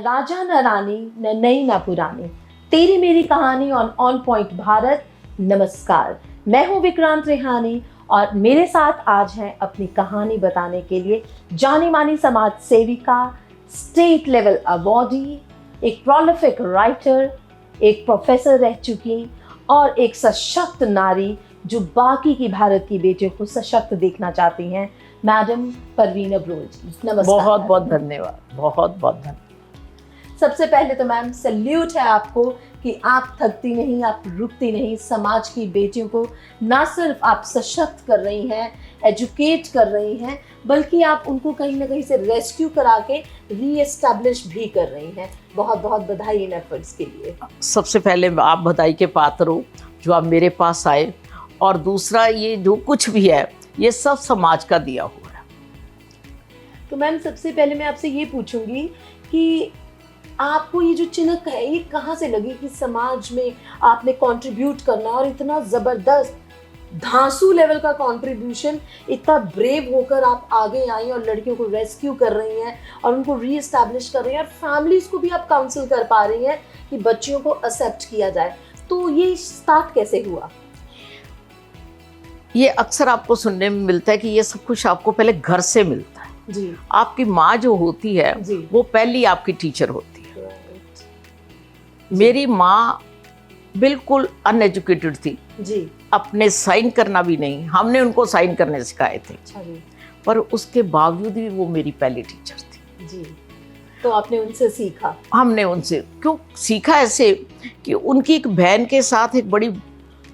राजा न रानी न नई न पुरानी, तेरी मेरी कहानी ऑन पॉइंट भारत। नमस्कार, मैं हूं विक्रांत रेहानी और मेरे साथ आज हैं अपनी कहानी बताने के लिए जानी मानी समाज सेविका, स्टेट लेवल अवार्डी, एक प्रोलिफिक राइटर, एक प्रोफेसर रह चुकी और एक सशक्त नारी जो बाकी की भारत की बेटियों को सशक्त देखना चाहती हैं, मैडम परवीन अब्रोल जी। नमस्कार। बहुत बहुत धन्यवाद, बहुत बहुत धन्यवाद। सबसे पहले तो मैम सैल्यूट है आपको कि आप थकती नहीं, आप रुकती नहीं, समाज की बेटियों को ना सिर्फ आप सशक्त कर रही हैं, एजुकेट कर रही हैं, बल्कि आप उनको कहीं ना कहीं से रेस्क्यू करा के रीएस्टैब्लिश भी कर रही हैं। बहुत बहुत बधाई इन एफर्ट्स के लिए। सबसे पहले आप बधाई के पात्र हो जो आप मेरे पास आए, और दूसरा ये जो कुछ भी है ये सब समाज का दिया हुआ है। तो मैम सबसे पहले मैं आपसे ये पूछूंगी कि आपको ये जो चिनक है ये कहाँ से लगी कि समाज में आपने कंट्रीब्यूट करना, और इतना जबरदस्त धांसू लेवल का कंट्रीब्यूशन, इतना ब्रेव होकर आप आगे आई और लड़कियों को रेस्क्यू कर रही हैं और उनको रीएस्टैब्लिश कर रही हैं, और फैमिलीज को भी आप काउंसिल कर पा रही हैं कि बच्चियों को एक्सेप्ट किया जाए। तो ये स्टार्ट कैसे हुआ? ये अक्सर आपको सुनने में मिलता है कि ये सब कुछ आपको पहले घर से मिलता है जी। आपकी माँ जो होती है जी। वो पहली आपकी टीचर होती है। मेरी माँ बिल्कुल अनएजुकेटेड थी जी। अपने साइन करना भी नहीं, हमने उनको साइन करने सिखाए थे। अच्छा जी। पर उसके बावजूद भी वो मेरी पहली टीचर थी जी। तो आपने उनसे सीखा? हमने उनसे क्यों सीखा, ऐसे कि उनकी एक बहन के साथ एक बड़ी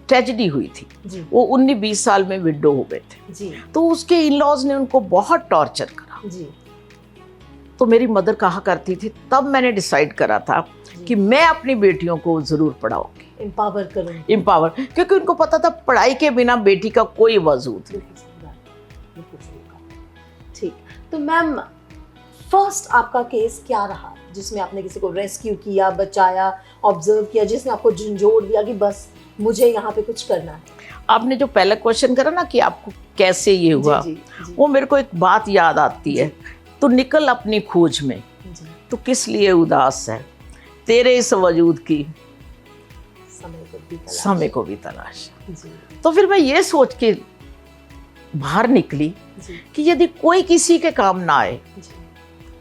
ट्रेजेडी हुई थी जी। वो 19-20 साल में विडो हो गए थे। जी। तो उसके इन लॉज ने उनको बहुत टॉर्चर करा। जी। तो मेरी मदर कहा करती थी, तब मैंने डिसाइड करा था कि मैं अपनी बेटियों को जरूर पढ़ाऊंगी, एम्पावर करूंगी। एम्पावर, क्योंकि उनको पता था पढ़ाई के बिना बेटी का कोई वजूद नहीं। बिल्कुल सही बात। ठीक, तो मैम फर्स्ट आपका केस क्या रहा जिसमें आपने किसी को रेस्क्यू किया, बचाया, ऑब्जर्व किया, जिसने आपको झंझोड़ दिया कि बस मुझे यहाँ पे कुछ करना है? आपने जो पहला क्वेश्चन करा ना कि आपको कैसे ये हुआ, जी, जी। वो मेरे को एक बात याद आती है, तो निकल अपनी खोज में, जी। तो किस लिए उदास है, तेरे इस वजूद की समय को भी तलाश। जी। तो फिर मैं ये सोच के बाहर निकली जी। कि यदि कोई किसी के काम ना आए जी।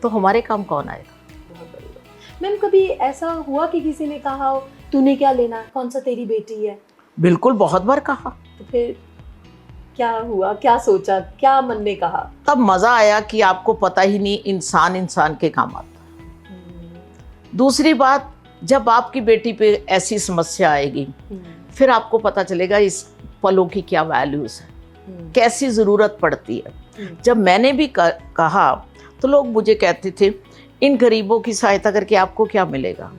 तो हमारे काम कौन आएगा। बहुत बढ़िया। मैम कभी ऐसा हुआ कि किसी ने कहा हो तूने क्या लेना, कौन सा तेरी बेटी है? बिल्कुल, बहुत बार कहा। तो फिर क्या हुआ, क्या सोचा, क्या मन ने कहा? तब मजा आया कि आपको पता ही नहीं इंसान इंसान के काम आता। दूसरी बात, जब आपकी बेटी पे ऐसी समस्या आएगी फिर आपको पता चलेगा इस पलों की क्या वैल्यूज है, कैसी जरूरत पड़ती है। जब मैंने भी कहा तो लोग मुझे कहते थे, इन गरीबों की सहायता करके आपको क्या मिलेगा,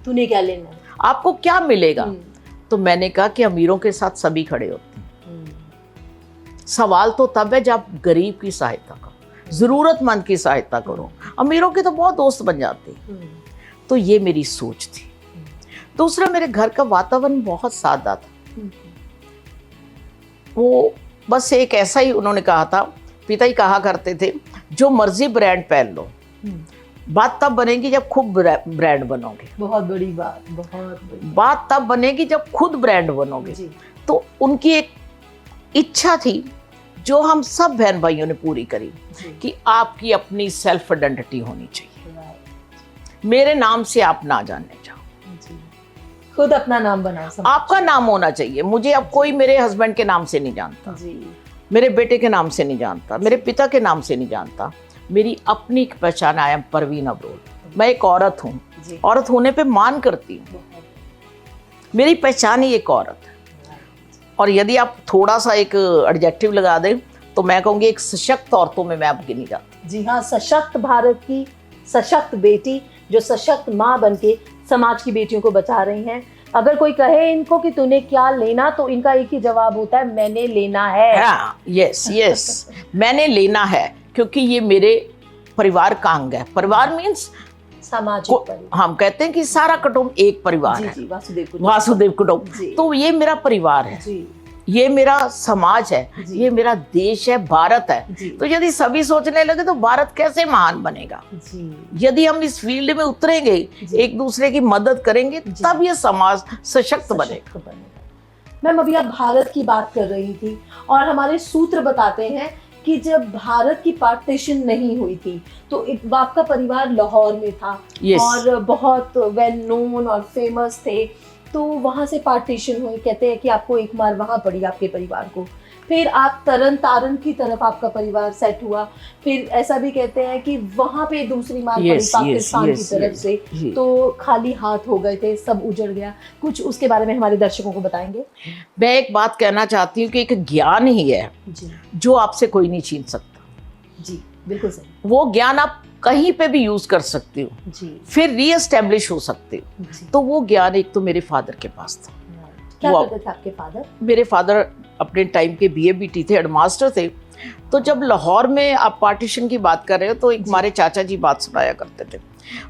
तूने क्या लेना है, आपको क्या मिलेगा। तो मैंने कहा कि अमीरों के साथ सभी खड़े होते हैं। सवाल तो तब है जब गरीब की सहायता करो, जरूरतमंद की सहायता करो, अमीरों के तो बहुत दोस्त बन जाते हैं। तो ये मेरी सोच थी। दूसरा, मेरे घर का वातावरण बहुत सादा था। वो बस एक ऐसा ही उन्होंने कहा था, पिता ही कहा करते थे, जो मर्जी ब्रांड पहन लो, बात तब बनेगी जब खुद ब्रांड बनोगे। बहुत बड़ी बात, बहुत बड़ी बात तब बनेगी जब खुद ब्रांड बनोगे। तो उनकी एक इच्छा थी जो हम सब बहन भाइयों ने पूरी करी कि आपकी अपनी सेल्फ आइडेंटिटी होनी चाहिए, मेरे नाम से आप ना जानने जाओ, खुद अपना नाम बनाओ, आपका नाम होना चाहिए। मुझे अब कोई मेरे हस्बैंड के नाम से नहीं जानता, मेरे बेटे के नाम से नहीं जानता, मेरे पिता के नाम से नहीं जानता। मेरी अपनी एक पहचान, आई एम परवीन अब्रोल। मैं एक औरत हूँ, औरत होने पे मान करती हूँ, मेरी पहचान ही एक औरत है। और यदि आप थोड़ा सा एक एडजेक्टिव लगा दें तो मैं कहूँगी एक सशक्त औरतों में मैं अब गिनी जाती। जी हाँ, सशक्त भारत की सशक्त बेटी जो सशक्त माँ बनके समाज की बेटियों को बचा रही हैं। अगर कोई कहे इनको कि तूने क्या लेना, तो इनका एक ही जवाब होता है, मैंने लेना है। हाँ, यस मैंने लेना है, क्योंकि ये मेरे परिवार का अंग है। परिवार मीन्स सामाजिक परिवार। हम कहते हैं कि सारा कुटुंब एक परिवार है। जी, वासुदेव कुटुंब। तो ये मेरा परिवार है। ये मेरा समाज है, जी। ये मेरा देश है, भारत है। जी। तो यदि सभी सोचने लगे तो भारत कैसे महान बनेगा? जी। यदि हम इस फील्ड में उतरेंगे, एक दूसरे की मदद करेंगे, तब ये समाज सशक्त बनेगा। मैम अभी आप भारत की बात कर रही थी और हमारे सूत्र बताते हैं कि जब भारत की पार्टीशन नहीं हुई थी तो आपका परिवार लाहौर में था। Yes. और बहुत वेल नोन और फेमस थे। तो वहाँ से पार्टीशन हुई, कहते हैं कि आपको एक मार वहाँ पड़ी आपके परिवार को, फिर आप तरन तारन की तरफ आपका परिवार सेट हुआ, फिर ऐसा भी कहते हैं कि वहाँ पे दूसरी मार पड़ी पाकिस्तान की तरफ से, तो खाली हाथ हो गए थे, सब उजड़ गया। कुछ उसके बारे में हमारे दर्शकों को बताएंगे? मैं एक बात कहना चाहती हूँ कि एक ज्ञान ही है जी। जो आपसे कोई नहीं छीन सकता। जी बिल्कुल सही। वो ज्ञान आप कहीं पे भी यूज कर सकते हो, जी। फिर रीएस्टेब्लिश हो सकते हो। तो वो ज्ञान एक तो मेरे फादर के पास था। क्या करते थे आपके फादर? मेरे फादर अपने टाइम के BA-BT थे, हेडमास्टर थे। तो जब लाहौर में आप पार्टीशन की बात कर रहे हो तो एक हमारे चाचा जी बात सुनाया करते थे।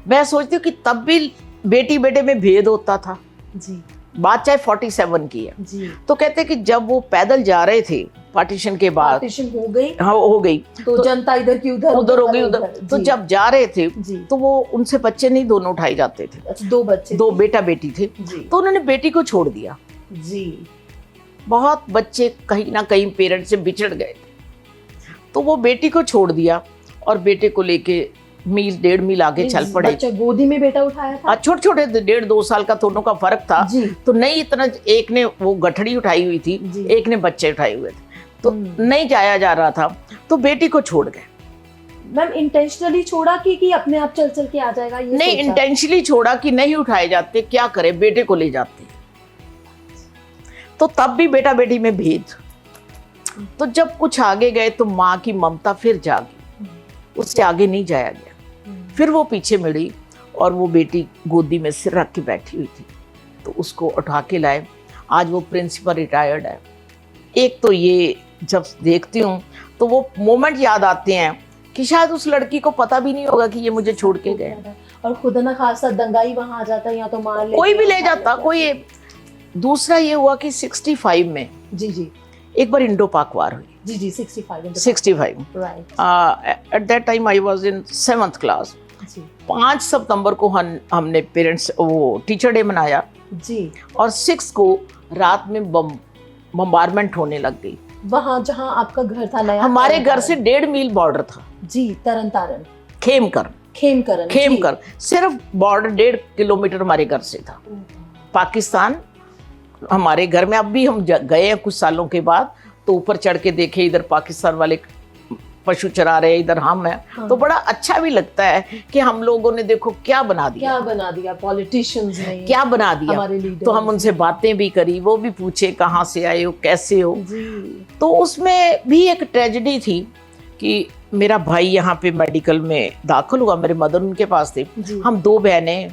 मैं सोचती हूँ कि तब भी बेटी बेटे में भेद होता था। जी। बात चाहे 47 की है। जी। तो कहते कि जब वो पैदल जा रहे थे पार्टीशन के बाद, पार्टीशन हो गई, हाँ हो गई, तो जनता इधर की उधर हो गई उधर। तो जब जा रहे थे तो वो उनसे बच्चे नहीं दोनों उठाए जाते थे। अच्छा, दो बच्चे, दो बेटा बेटी थे। तो उन्होंने बेटी को छोड़ दिया। जी। बहुत बच्चे कहीं ना कहीं पेरेंट्स से बिछड़ गए थे, तो वो बेटी को छोड़ दिया और बेटे को लेके मील 1.5 मील आगे चल पड़े। बच्चा गोदी में बेटा उठाया था? छोटे छोटे थे, 1.5-2 साल का दोनों का फर्क था। तो नहीं इतना, एक ने वो गठड़ी उठाई हुई थी, एक ने बच्चे उठाए हुए थे, तो नहीं जाया जा रहा था, तो बेटी को छोड़ गए। मैम इंटेंशनली छोड़ा कि अपने आप चल चल के आ जाएगा? ये नहीं, इंटेंशनली छोड़ा कि नहीं उठाए जाते, क्या करे, बेटे को ले जाते। तो तब भी बेटा बेटी में भेद। तो जब कुछ आगे गए तो माँ की ममता फिर जागी, उससे आगे नहीं जाया गया। फिर वो पीछे मुड़ी और वो बेटी गोदी में सिर रख के बैठी हुई थी, तो उसको उठा के लाए। आज वो प्रिंसिपल रिटायर्ड है। एक तो ये जब देखती हूँ तो वो मोमेंट याद आते हैं कि शायद उस लड़की को पता भी नहीं होगा कि ये मुझे छोड़ के गए। और खुदा ना खासा दंगाई वहां आ जाता है, या तो मार ले, कोई भी ले जाता, कोई। दूसरा ये हुआ कि 65 में जी एक बार इंडो पाक वार हुई। जी 65 right. At that time I was in 7th class. 5 सितंबर को हमने पेरेंट्स वो टीचर डे मनाया जी, और 6 को रात में बम्बारमेंट होने लग गई। वहाँ जहाँ आपका घर था नया, हमारे घर से 1.5 मील बॉर्डर था जी, तरन तारन, खेमकर सिर्फ बॉर्डर 1.5 किलोमीटर हमारे घर से था। पाकिस्तान हमारे घर में, अब भी हम गए हैं कुछ सालों के बाद, तो ऊपर चढ़ के देखे, इधर पाकिस्तान वाले पशु चरा रहे हैं, इधर हम हैं। हाँ। तो बड़ा अच्छा भी लगता है कि हम लोगों ने देखो क्या बना दिया, पॉलिटिशियंस ने क्या बना दिया, हमारे लीडर। तो हम उनसे बातें भी करी, वो भी पूछे कहाँ से आए हो, कैसे हो जी। तो उसमें भी एक ट्रेजेडी थी कि मेरा भाई यहाँ पे मेडिकल में दाखिल हुआ, मेरे मदर उनके पास थे। हम 2 बहनें,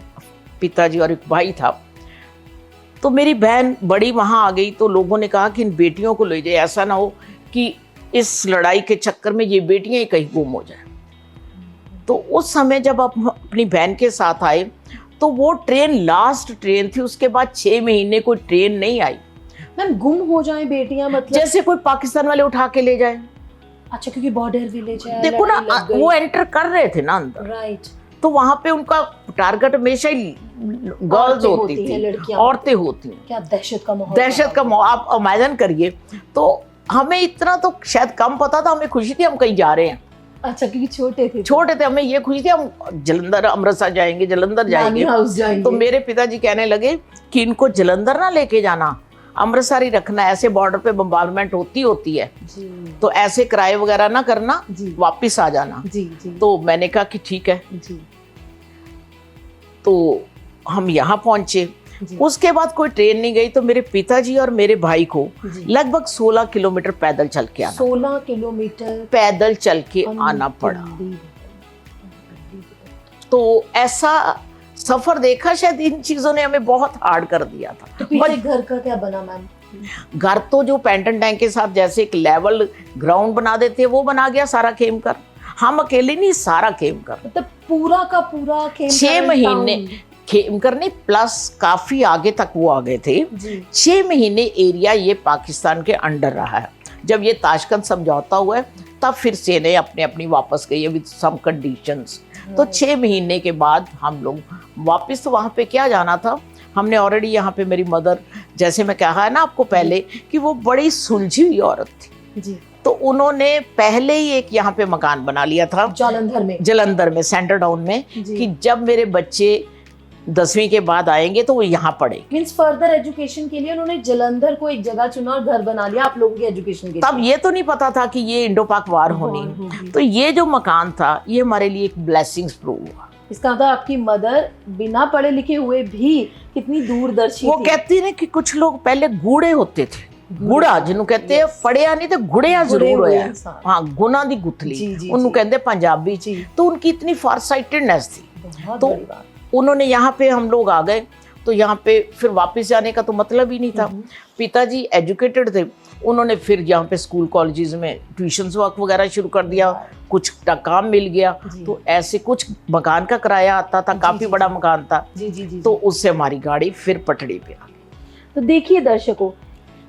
पिताजी और एक भाई था। तो मेरी बहन बड़ी वहाँ आ गई, तो लोगों ने कहा कि इन बेटियों को ले जाए, ऐसा ना हो कि इस लड़ाई के चक्कर में ये बेटियां ही कहीं गुम हो जाए। तो उस समय जब आप अपनी बहन के साथ आए तो वो ट्रेन लास्ट ट्रेन थी, उसके बाद 6 महीने कोई ट्रेन नहीं आई। मैम गुम हो जाए बेटियां मतलब? जैसे कोई पाकिस्तान वाले उठा के ले जाए। अच्छा, क्योंकि बॉर्डर विलेज है, देखो ना, वो एंटर कर रहे थे ना अंदर, राइट। तो वहां पे उनका टारगेट हमेशा ही गर्ल्स होती थी, औरतें होती हैं। क्या दहशत का माहौल, आप इमेजिन करिए। तो हमें इतना तो शायद कम पता था, हमें खुशी थी हम कहीं जा रहे हैं। अच्छा, क्योंकि छोटे थे, हमें ये खुशी थी हम जलंधर अमृतसर जाएंगे, जलंधर जाएंगे। तो मेरे पिताजी कहने लगे कि इनको जलंधर ना लेके जाना, अमृतसर ही रखना, ऐसे बॉर्डर पे बम्बार्डमेंट होती है जी। तो ऐसे किराए वगैरह ना करना, वापिस आ जाना जी। तो मैंने कहा कि ठीक है जी। तो हम यहाँ पहुंचे। उसके बाद कोई ट्रेन नहीं गई, तो मेरे पिताजी और मेरे भाई को लगभग 16 किलोमीटर पैदल चल के आना, 16 किलोमीटर पैदल चल के आना पड़ा। तो ऐसा सफर देखा, शायद इन चीजों ने हमें बहुत हार्ड कर दिया था। तो पीछे घर का क्या बना मैम? घर तो जो पेंटन टैंक के साथ जैसे एक लेवल ग्राउंड बना देते हैं, वो बना गया सारा खेमकर। हम अकेले नहीं, सारा खेमकर, मतलब पूरा का पूरा खेमकर। 6 महीने खेमकर नहीं, प्लस काफ़ी आगे तक वो आ गए थे। 6 महीने एरिया ये पाकिस्तान के अंडर रहा है। जब ये ताशकंद समझौता हुआ है तब फिर सेना अपने अपनी वापस गई है विद सम कंडीशंस। तो 6 महीने के बाद हम लोग वापस, तो वहाँ पे क्या जाना था, हमने ऑलरेडी यहाँ पे मेरी मदर, जैसे मैं कहा है ना आपको पहले कि वो बड़ी सुलझी हुई औरत थी जी। तो उन्होंने पहले ही एक यहाँ पे मकान बना लिया था जलंधर में सेंटर टाउन में कि जब मेरे बच्चे 10वीं के बाद आएंगे तो वो यहाँ पढ़े। मींस फर्दर एजुकेशन के लिए उन्होंने जलंधर को एक जगह चुना और घर बना लिया आप लोगों के एजुकेशन के लिए। तब ये तो नहीं पता था कि ये इंडो पाक वार होनी, तो ये जो मकान था ये हमारे लिए एक ब्लेसिंग्स प्रूव हुआ। इसका मतलब आपकी मदर बिना पढ़े लिखे हुए भी कितनी दूरदर्शी वो कहती है कि कुछ लोग पहले गूढ़े होते थे, गुड़ा जिन्हों कहते हैं पढ़िया नहीं तो गुड़िया जरूर होया, हाँ गुना दी गुथली उन्होंने कहते पंजाबी। तो उनकी इतनी फारसाइटेडनेस थी। तो उन्होंने यहाँ पे हम लोग आ गए तो यहाँ पे फिर वापस जाने का तो मतलब ही नहीं था। पिताजी एजुकेटेड थे, उन्होंने फिर यहाँ पे स्कूल कॉलेजेस में ट्यूशन्स वर्क वगैरह शुरू कर दिया, कुछ काम मिल गया। तो ऐसे कुछ मकान का किराया आता था, काफी बड़ा मकान था। तो उससे हमारी गाड़ी फिर पटड़ी पे आ गई। तो देखिए दर्शकों,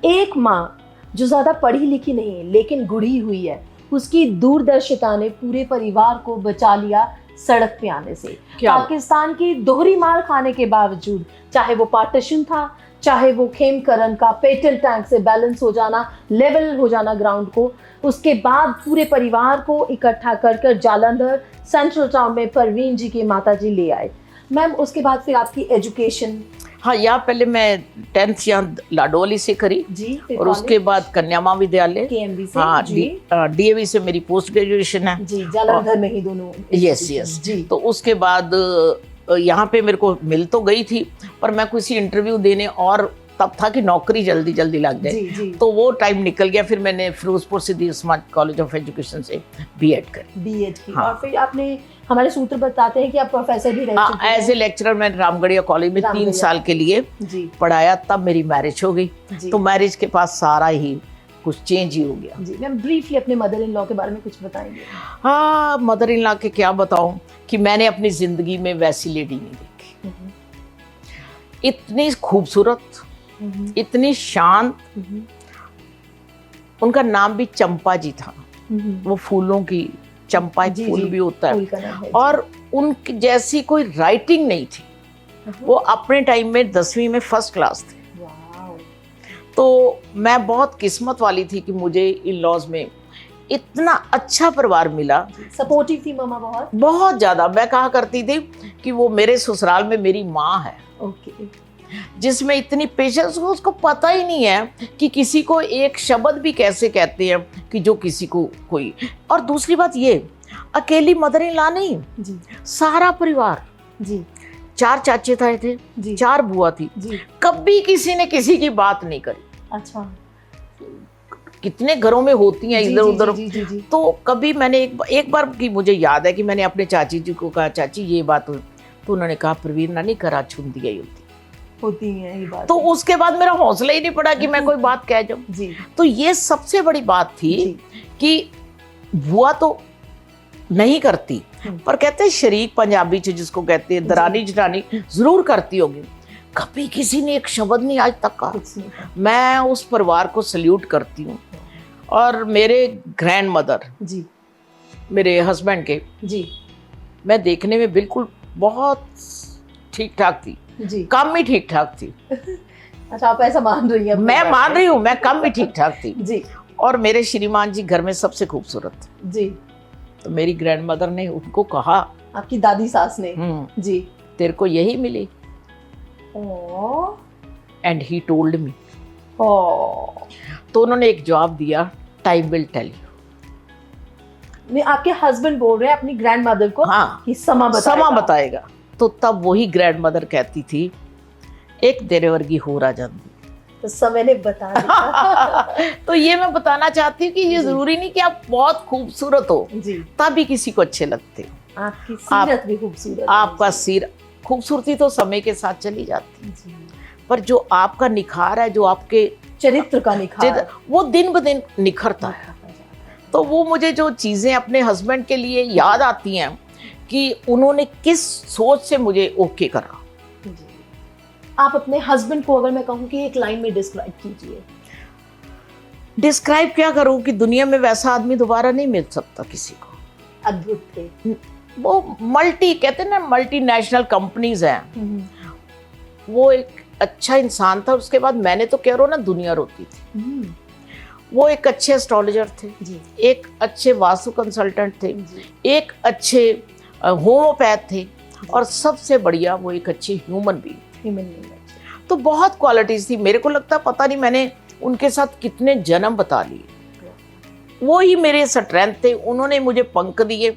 एक माँ जो ज्यादा पढ़ी लिखी नहीं है लेकिन गुड़ी हुई है, उसकी दूरदर्शिता ने पूरे परिवार को बचा लिया सड़क पे आने से। पाकिस्तान की दोहरी मार खाने के बावजूद, चाहे वो पार्टीशन था, चाहे वो खेमकरन का पेट्रोल टैंक से बैलेंस हो जाना, लेवल हो जाना ग्राउंड को, उसके बाद पूरे परिवार को इकट्ठा कर जालंधर सेंट्रल टाउन में परवीन जी की माता जी ले आए। मैम उसके बाद फिर आपकी एजुकेशन? हाँ, यहाँ पहले मैं 10th यहाँ लाडोली से करी जी, और उसके बाद कन्या माँ विद्यालय KMB से, हाँ DAV से मेरी पोस्ट ग्रेजुएशन है जी, जालंधर में ही दोनों। यस जी। तो उसके बाद यहाँ पे मेरे को मिल तो गई थी पर मैं किसी इंटरव्यू देने, और तब था कि नौकरी जल्दी जल्दी लग जाए, तो वो टाइम निकल गया। फिर मैंने Firozpur Siddiq Usman college of education से बीएड की। हाँ। और फिर आपने, हमारे सूत्र बताते हैं कि आप प्रोफेसर भी रह चुके हैं। एज ए लेक्चरर मैं रामगढ़िया कॉलेज में 3 साल के लिए पढ़ाया, तब मेरी मैरिज हो गई। तो मैरिज के पास सारा ही कुछ चेंज ही हो गया। जी मैम, ब्रीफली अपने मदर इन लॉ के बारे में कुछ बताएंगे? हाँ, मदर इन लॉ के क्या बताऊं कि मैंने अपनी जिंदगी में वैसी लेडी नहीं देखी। इतनी खूबसूरत, इतनी शांत। उनका नाम भी चंपा जी था। वो फूलों की चंपा एक फूल भी होता है। और उनकी जैसी कोई राइटिंग नहीं थी। वो अपने टाइम में 10वीं में फर्स्ट क्लास थे। तो मैं बहुत किस्मत वाली थी कि मुझे इन लॉज में इतना अच्छा परिवार मिला। सपोर्टिव थी मामा बहुत? बहुत ज्यादा। मैं कहा करती थी कि वो मेरे ससुराल में मेरी माँ है। जिसमें इतनी पेशेंस हो, उसको पता ही नहीं है कि किसी को एक शब्द भी कैसे कहते हैं कि जो किसी को कोई। और दूसरी बात ये, अकेली मदर इन लॉ नहीं जी, सारा परिवार जी, 4 चाचे थे, 4 बुआ थी जी। कभी किसी ने किसी की बात नहीं करी। अच्छा, कितने घरों में होती हैं इधर उधर। तो कभी मैंने एक बार की मुझे याद है कि मैंने अपने चाची जी को कहा, चाची ये बात, तो उन्होंने कहा प्रवीण ना नहीं करा छून दिया होती है ये बात। तो उसके बाद मेरा हौसला ही नहीं पड़ा कि मैं कोई बात कह जाऊं जी। तो ये सबसे बड़ी बात थी कि बुआ तो नहीं करती, पर कहते हैं शरीक पंजाबी च जिसको कहते हैं, दरानी जठानी जरूर करती होगी। कभी किसी ने एक शब्द नहीं आज तक कहा। मैं उस परिवार को सल्यूट करती हूँ। और मेरे ग्रैंड मदर जी, मेरे हस्बैंड के जी, मैं देखने में बिल्कुल बहुत ठीक ठाक थी जी, कम ही ठीक ठाक थी। अच्छा, आप ऐसा मान रही हैं? मैं मान रही हूँ, मैं कम ही ठीक ठाक थी जी। और मेरे श्रीमान जी घर में सबसे खूबसूरत जी। तो मेरी ग्रैंड मदर ने उनको कहा, आपकी दादी सास ने जी, तेरे को यही मिली। And he told me. तो उन्होंने एक जवाब दिया, टाइम विल टेल यू। मैं, आपके हस्बैंड बोल रहे हैं अपनी ग्रैंड मदर को हाँ, कि समा बताएगा। तो तब वही ग्रैंड मदर कहती थी, एक तेरे वर्गी हो रहा जाती। तो समय ने बता दिया। तो ये मैं बताना चाहती हूँ कि ये जरूरी नहीं कि आप बहुत खूबसूरत हो तभी किसी को अच्छे लगते हो। आपकी सीरत भी खूबसूरत, आपका सिर, खूबसूरती तो समय के साथ चली जाती है, पर जो आपका निखार है, जो आपके चरित्र का निखार, वो दिन ब दिन निखरता है। तो वो मुझे जो चीजें अपने हस्बैंड के लिए याद आती हैं कि उन्होंने किस सोच से मुझे ओके करा। आप अपने हस्बैंड को अगर मैं कहूँ कि एक लाइन में डिस्क्राइब कीजिए। डिस्क्राइब क्या करूँ कि दुनिया में वैसा आदमी दोबारा नहीं मिल सकता किसी को। अद्भुत थे। वो कहते हैं ना, मल्टीनेशनल कंपनीज हैं, वो एक अच्छा इंसान था। उसके बाद मैंने तो कह रहा हूँ ना, दुनिया रोती थी। वो एक अच्छे एस्ट्रोलॉजर थे जी। एक अच्छे वास्तु कंसल्टेंट थे जी। एक अच्छे होम्योपैथ थे और सबसे बढ़िया वो एक अच्छे ह्यूमन बीइंग। तो बहुत क्वालिटीज थी। मेरे को लगता पता नहीं मैंने उनके साथ कितने जन्म बता लिए। वो ही मेरे स्ट्रेंथ थे। उन्होंने मुझे पंख दिए,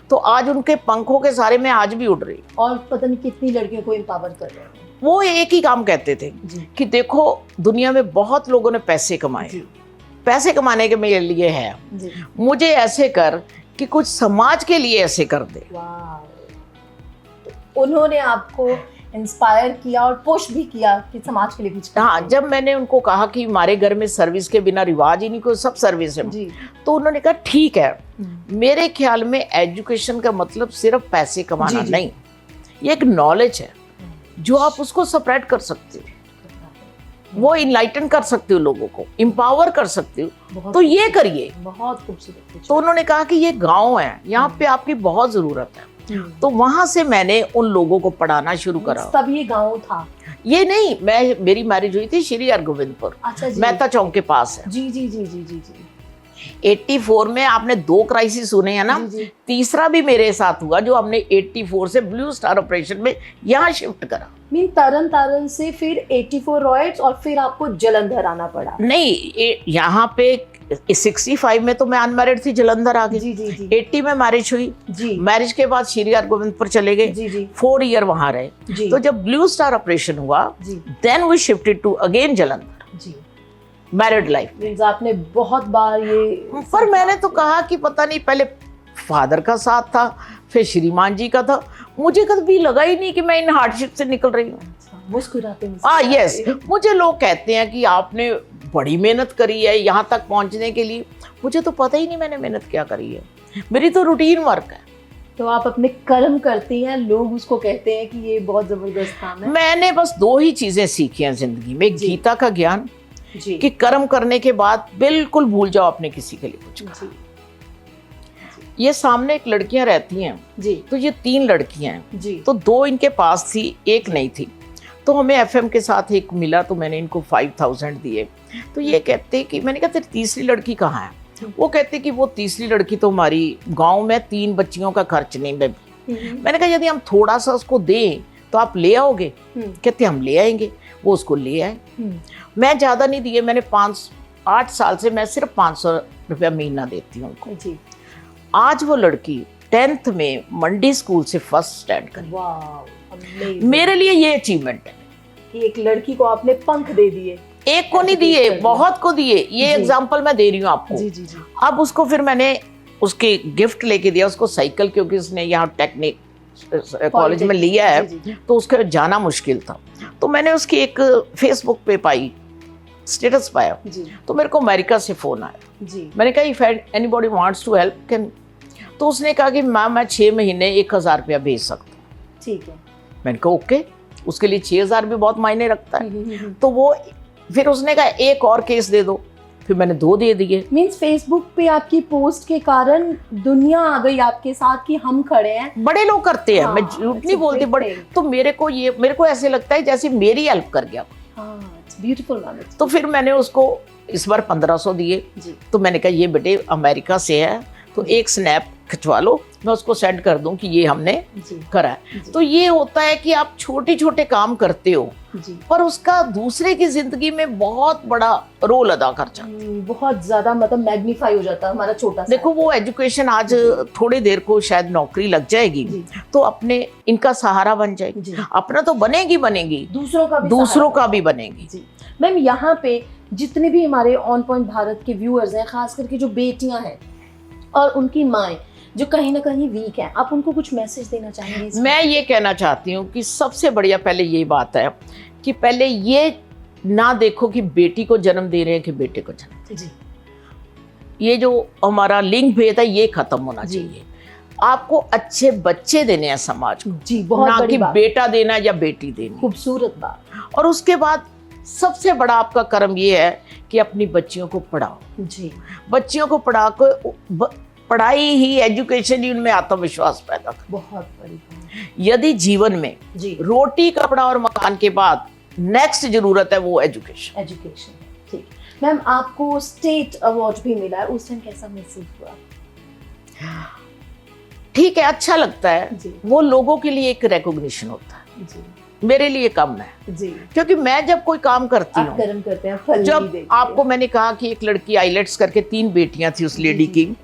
तो आज उनके पंखों के सारे मैं आज भी उड़ रही। और पता नहीं कितनी लड़कियों को एम्पावर कर रहे हैं। वो एक ही काम कहते थे कि देखो, दुनिया में बहुत लोगों ने पैसे कमाए, पैसे कमाने के मेरे लिए है, मुझे ऐसे कर कि कुछ समाज के लिए ऐसे कर दे। तो उन्होंने आपको इंस्पायर किया और पुश भी किया कि समाज के लिए कुछ। हाँ, जब मैंने उनको कहा कि हमारे घर में सर्विस के बिना रिवाज ही नहीं, कोई सब सर्विस है जी। तो उन्होंने कहा ठीक है, मेरे ख्याल में एजुकेशन का मतलब सिर्फ पैसे कमाना नहीं, ये एक नॉलेज है जो आप उसको स्प्रेड कर सकते हो, वो इनलाइटन कर सकते हो, लोगों को एम्पावर कर सकते हो, तो ये करिए। बहुत खूबसूरत। तो उन्होंने कहा कि ये गांव है, यहाँ पे आपकी बहुत जरूरत है। तो वहां से मैंने उन लोगों को पढ़ाना शुरू करा। तब ये गांव था? ये नहीं, मेरी मैरिज हुई थी श्री हरगोविंदपुर, मेहता चौक के पास है। जी जी जी जी जी जी। 84 में आपने 2 क्राइसिस सुने हैं ना, तीसरा भी मेरे साथ हुआ, जो हमने 84 से ब्लू स्टार ऑपरेशन में यहाँ शिफ्ट करा। मीन तरन तारण से फिर 84 रॉयट्स और फिर आपको जलंधर आना पड़ा? नहीं, यहाँ पे 65 में तो मैं अनमैरिड थी, जलंधर आ गई। जी जी जी। 80 में मैरिज हुई जी। मैरिज के बाद श्री हरगोविंदपुर चले गए जी जी। 4 ईयर वहां रहे जी। तो जब ब्लू स्टार ऑपरेशन हुआ then we shifted to again Jalandhar जी। मैरिड लाइफ मींस आपने बहुत बार ये, पर मैंने तो कहा कि पता नहीं, पहले फादर का साथ था, फिर श्रीमान जी का था, मुझे कभी लगा ही नहीं कि मैं इन हार्डशिप से निकल रही हूँ। मुस्कुराते यस, मुझे लोग कहते हैं कि आपने बड़ी मेहनत करी है यहाँ तक पहुँचने के लिए। मुझे तो पता ही नहीं मैंने मेहनत क्या करी है, मेरी तो रूटीन वर्क है। तो आप अपने कर्म करती हैं, लोग उसको कहते हैं कि ये बहुत जबरदस्त काम है। मैंने बस 2 ही चीजें सीखी हैं जिंदगी में, गीता का ज्ञान जी। कि कर्म करने के बाद बिल्कुल भूल जाओ आपने किसी के लिए कुछ कहा। ये सामने एक लड़कियां रहती हैं जी, तो ये 3 लड़कियां हैं जी। तो 2 इनके पास थी, एक नहीं थी। तो हमें एफएम के साथ एक मिला, तो मैंने इनको 5000 दिए। तो ये कहते कि, मैंने कहा तेरी तीसरी लड़की कहाँ है? वो कहते कि वो तीसरी लड़की तो हमारी गांव में 3 बच्चियों का खर्च नहीं। मैंने कहा यदि हम थोड़ा सा उसको दें तो आप ले आओगे? कहते हम ले आएंगे। वो उसको ले आए। मैं ज़्यादा नहीं दिए, मैंने 8 साल से मैं सिर्फ 500 रुपया महीना देती हूँ उनको जी। आज वो लड़की 10th में मंडी स्कूल से फर्स्ट स्टैंड करी। मेरे लिए ये अचीवमेंट है कि एक लड़की को आपने पंख दे दिए। एक को नहीं दिए, बहुत को दिए। ये एग्जाम्पल मैं दे रही हूँ आपको जी, जी, जी। अब उसको फिर मैंने उसके गिफ्ट लेके दिया उसको साइकिल, क्योंकि उसने यहाँ टेक्निक कॉलेज में लिया है जी, जी। तो उसका जाना मुश्किल था। तो मैंने उसकी एक फेसबुक पे पाई, स्टेटस पाया जी। तो मेरे को अमेरिका से फोन आया जी। मैंने कहा if anybody wants to help can. तो उसने कहा कि मैम मैं 6 महीने 1000 रुपया भेज सकता हूँ। ठीक है। मैंने कहा ओके, उसके लिए 6000 भी बहुत मायने रखता है। तो वो फिर उसने कहा एक और केस दे दो, फिर मैंने 2 दे दिए। मींस फेसबुक पे आपकी पोस्ट के कारण दुनिया आ गई आपके साथ कि हम खड़े हैं। बड़े लोग करते हैं, मैं झूठ नहीं बोलती, बड़े। तो मेरे को ऐसे लगता है जैसे मेरी हेल्प कर गया। ब्यूटीफुल। तो फिर मैंने उसको इस बार 1500 दिए। तो मैंने कहा ये बेटे अमेरिका से है, तो एक स्नैप खिंचवा लो, मैं उसको सेंड कर दूं कि ये हमने करा है। तो ये होता है कि आप छोटे छोटे काम करते हो पर उसका दूसरे की जिंदगी में बहुत बड़ा रोल अदा कर जाता है। बहुत ज्यादा मतलब मैग्नीफाई हो जाता है हमारा छोटा सा। देखो वो एजुकेशन आज थोड़ी देर को शायद नौकरी लग जाएगी तो अपने इनका सहारा बन जाएगी। अपना तो बनेगी, दूसरों का भी बनेगी। मैम यहाँ पे जितने भी हमारे ऑन पॉइंट भारत के व्यूअर्स हैं, खास करके जो बेटियां हैं और उनकी माएँ जो कहीं ना कहीं वीक है, आप उनको कुछ मैसेज देना चाहेंगे? मैं ये कहना चाहती हूँ कि सबसे बढ़िया पहले ये बात है कि पहले ये ना देखो कि बेटी को जन्म दे रहे हैं कि बेटे को जन्म। ये जो हमारा लिंग भेद है ये खत्म होना चाहिए। आपको अच्छे बच्चे देने हैं समाज को, जी, बहुत ना बड़ी कि बात। बेटा देना या बेटी देनी। खूबसूरत बात। और उसके बाद सबसे बड़ा आपका कर्म ये है कि अपनी बच्चियों को पढ़ाओ। जी, बच्चियों को पढ़ाई ही, एजुकेशन ही उनमें आत्मविश्वास पैदा कर। बहुत बड़ी बात। यदि जीवन में जी, रोटी, कपड़ा और मकान के बाद नेक्स्ट जरूरत है वो एजुकेशन। एजुकेशन। ठीक। मैम, आपको स्टेट अवार्ड भी मिला है, उस टाइम कैसा महसूस हुआ? ठीक है, अच्छा लगता है। जी, वो लोगों के लिए एक रिकॉग्निशन होता है, जी, मेरे लिए कम है। जी। क्योंकि मैं जब कोई काम करती आप हूँ, कर्म करते हैं, फल नहीं जब देखते। आपको मैंने कहा कि एक लड़की आईलेट्स करके 3 बेटियां थी उस लेडी जी, की,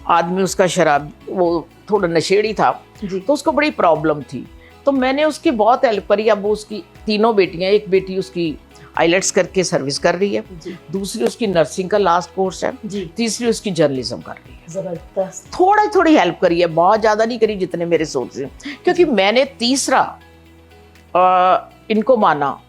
आदमी उसका शराब, वो थोड़ा नशेड़ी था, जी, तो उसको बड़ी प्रॉब्लम थी, तो मैंने उसकी बहुत हेल्प करी। अब वो उसकी 3 बेटियां, एक बेटी उसकी आईलेट्स करके सर्विस कर रही है, जी, दूसरी उसकी नर्सिंग का लास्ट कोर्स है, जी। तीसरी उसकी जर्नलिज्म कर रही है। जबरदस्त। थोड़ी थोड़ी हेल्प करी है, बहुत ज़्यादा नहीं करी जितने मेरे सोच से, क्योंकि मैंने तीसरा इनको माना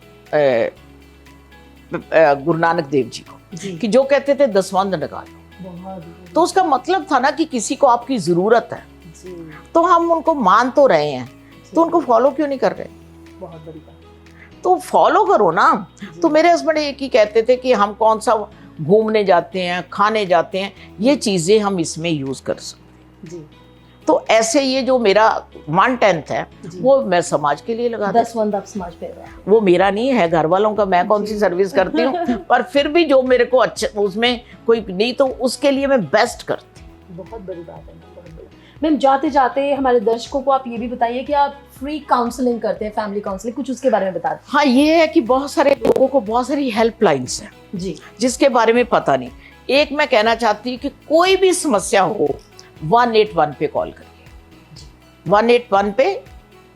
गुरु नानक देव जी को, जी, कि जो कहते थे दसवंध निकालो, बहुत। तो उसका मतलब था ना कि किसी को आपकी ज़रूरत है, जी, तो हम उनको मान तो रहे हैं, तो उनको फॉलो क्यों नहीं कर रहे? बहुत बड़ी बात। तो फॉलो करो ना। जी, तो मेरे हस्बैंड एक ही कहते थे कि हम कौन सा घूमने जाते हैं, खाने जाते हैं, ये चीज़ें हम इसमें यूज़ कर सकते हैं। जी, तो ऐसे ये जो मेरा 1/10 है जी। वो मैं समाज के लिए लगा देती 10 आप समाज पे रहे। हूँ। वो मेरा नहीं है, घर वालों का, मैं कौन सी सर्विस करती हूँ, पर फिर भी जो मेरे को अच्छा, उसमें कोई नहीं तो उसके लिए मैं बेस्ट करती हूँ। बहुत बड़ी बात है, बहुत बड़ी। मैम, जाते जाते हमारे दर्शकों को आप ये भी बताइए कि आप फ्री काउंसलिंग करते हैं, फैमिली काउंसलिंग, कुछ उसके बारे में बता दें। हाँ, ये है कि बहुत सारे लोगों को बहुत सारी हेल्पलाइंस हैं जी, जिसके बारे में पता नहीं। एक मैं कहना चाहती हूँ कि कोई भी समस्या हो 181 पे कॉल करिए, 181 पे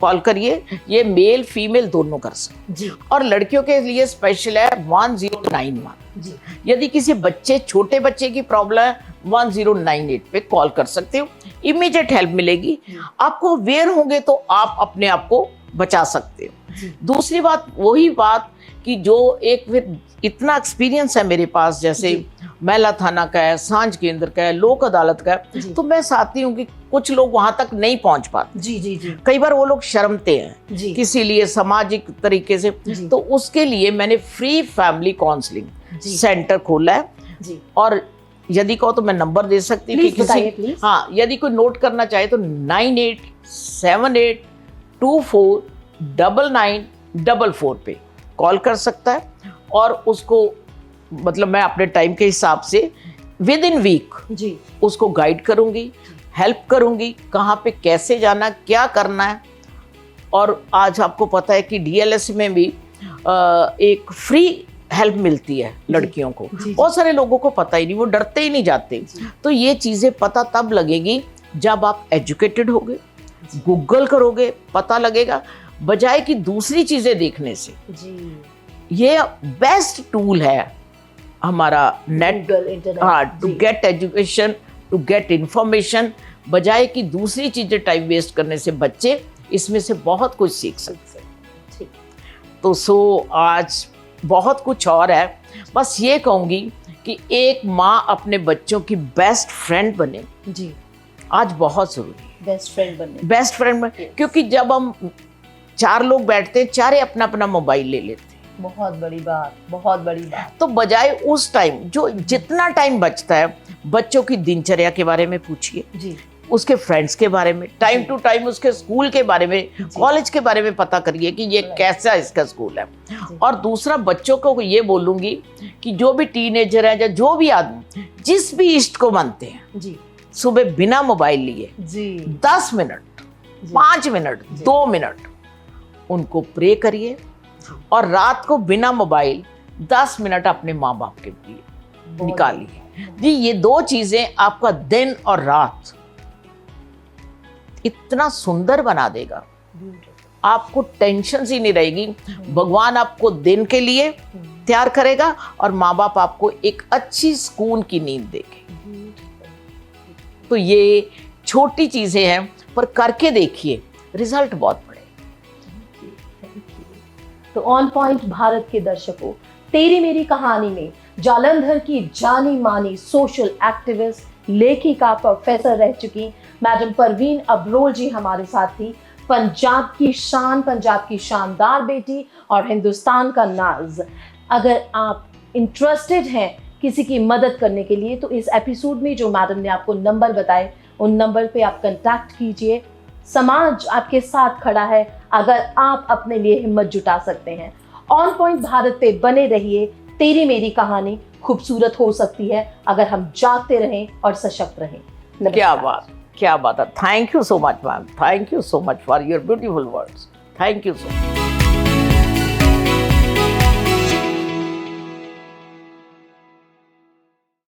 कॉल करिए। ये मेल फीमेल दोनों कर सकते, जी, और लड़कियों के लिए स्पेशल है 1091। जी, यदि किसी छोटे बच्चे की प्रॉब्लम है 1098 पे कॉल कर सकते हो, इमीडिएट हेल्प मिलेगी। आपको अवेयर होंगे तो आप अपने आप को बचा सकते हो। जी, दूसरी बात, वही बात कि जो एक फिर इतना एक्सपीरियंस है मेरे पास, जैसे जी। महिला थाना का है, सांझ केंद्र का है, लोक अदालत का है, जी। तो मैं चाहती हूँ कि कुछ लोग वहां तक नहीं पहुंच पाते। जी, जी, जी, कई बार वो लोग शर्मते हैं जी, किसी लिए सामाजिक तरीके से, जी। तो उसके लिए मैंने फ्री फैमिली काउंसलिंग जी। सेंटर खोला है। जी। और यदि कहो तो मैं नंबर दे सकती हूँ कि Please बताइए, please। हाँ, यदि कोई नोट करना चाहे तो 9878249944 पे कॉल कर सकता है, और उसको मतलब मैं अपने टाइम के हिसाब से विद इन वीक जी, उसको गाइड करूंगी, हेल्प करूंगी, कहाँ पे कैसे जाना, क्या करना है। और आज आपको पता है कि DLS में भी एक फ्री हेल्प मिलती है लड़कियों को। जी। बहुत सारे लोगों को पता ही नहीं, वो डरते ही नहीं जाते। तो ये चीज़ें पता तब लगेगी जब आप एजुकेटेड होगे, गूगल करोगे, पता लगेगा, बजाय कि दूसरी चीज़ें देखने से। जी, ये बेस्ट टूल है हमारा नेट, Google, इंटरनेट। हाँ, टू जी। Get education, to get information, बजाय कि दूसरी चीज़ें टाइम वेस्ट करने से बच्चे इसमें से बहुत कुछ सीख सकते हैं। ठीक। तो आज बहुत कुछ और है। बस ये कहूँगी कि एक माँ अपने बच्चों की बेस्ट फ्रेंड बने, जी, आज बहुत ज़रूरी है। बेस्ट फ्रेंड बनने। बेस्ट फ्रेंड बने, क्योंकि जब हम 4 लोग बैठते हैं, चारे अपना अपना मोबाइल ले लेते हैं, बहुत बड़ी बात, बहुत बड़ी बात। तो बजाय उस टाइम, जो जितना टाइम बचता है, बच्चों की दिनचर्या के बारे में पूछिए, जी, उसके फ्रेंड्स के बारे में, टाइम टू टाइम उसके स्कूल के बारे में, कॉलेज के बारे में पता करिए कि ये कैसा इसका स्कूल है। और दूसरा, बच्चों को ये बोलूँगी कि जो भी टीनेजर है या जो भी आदमी जिस भी इष्ट को मानते हैं, जी, सुबह बिना मोबाइल लिए जी, 10 मिनट, 5 मिनट, 2 मिनट उनको प्रे करिए, और रात को बिना मोबाइल 10 मिनट अपने माँ बाप के लिए निकालिए। जी, ये 2 चीजें आपका दिन और रात इतना सुंदर बना देगा, आपको टेंशन ही नहीं रहेगी। भगवान आपको दिन के लिए तैयार करेगा, और माँ बाप आपको एक अच्छी सुकून की नींद देंगे। तो ये छोटी चीजें हैं, पर करके देखिए, रिजल्ट बहुत बड़े। तो ऑन पॉइंट भारत के दर्शकों, तेरी मेरी कहानी में जालंधर की जानी मानी सोशल एक्टिविस्ट लेखिका, प्रोफेसर रह चुकी मैडम परवीन अब्रोल जी हमारे साथ थी। पंजाब की शान, पंजाब की शानदार बेटी और हिंदुस्तान का नाज। अगर आप इंटरेस्टेड हैं किसी की मदद करने के लिए, तो इस एपिसोड में जो मैडम ने आपको नंबर बताए, उन नंबर पे आप कांटेक्ट कीजिए। समाज आपके साथ खड़ा है अगर आप अपने लिए हिम्मत जुटा सकते हैं। ऑन पॉइंट भारत पे बने रहिए। तेरी मेरी कहानी खूबसूरत हो सकती है अगर हम जागते रहें और सशक्त रहें। नमस्कार। क्या बात है। Thank you so much ma'am, thank you so much for your beautiful words, thank you so much.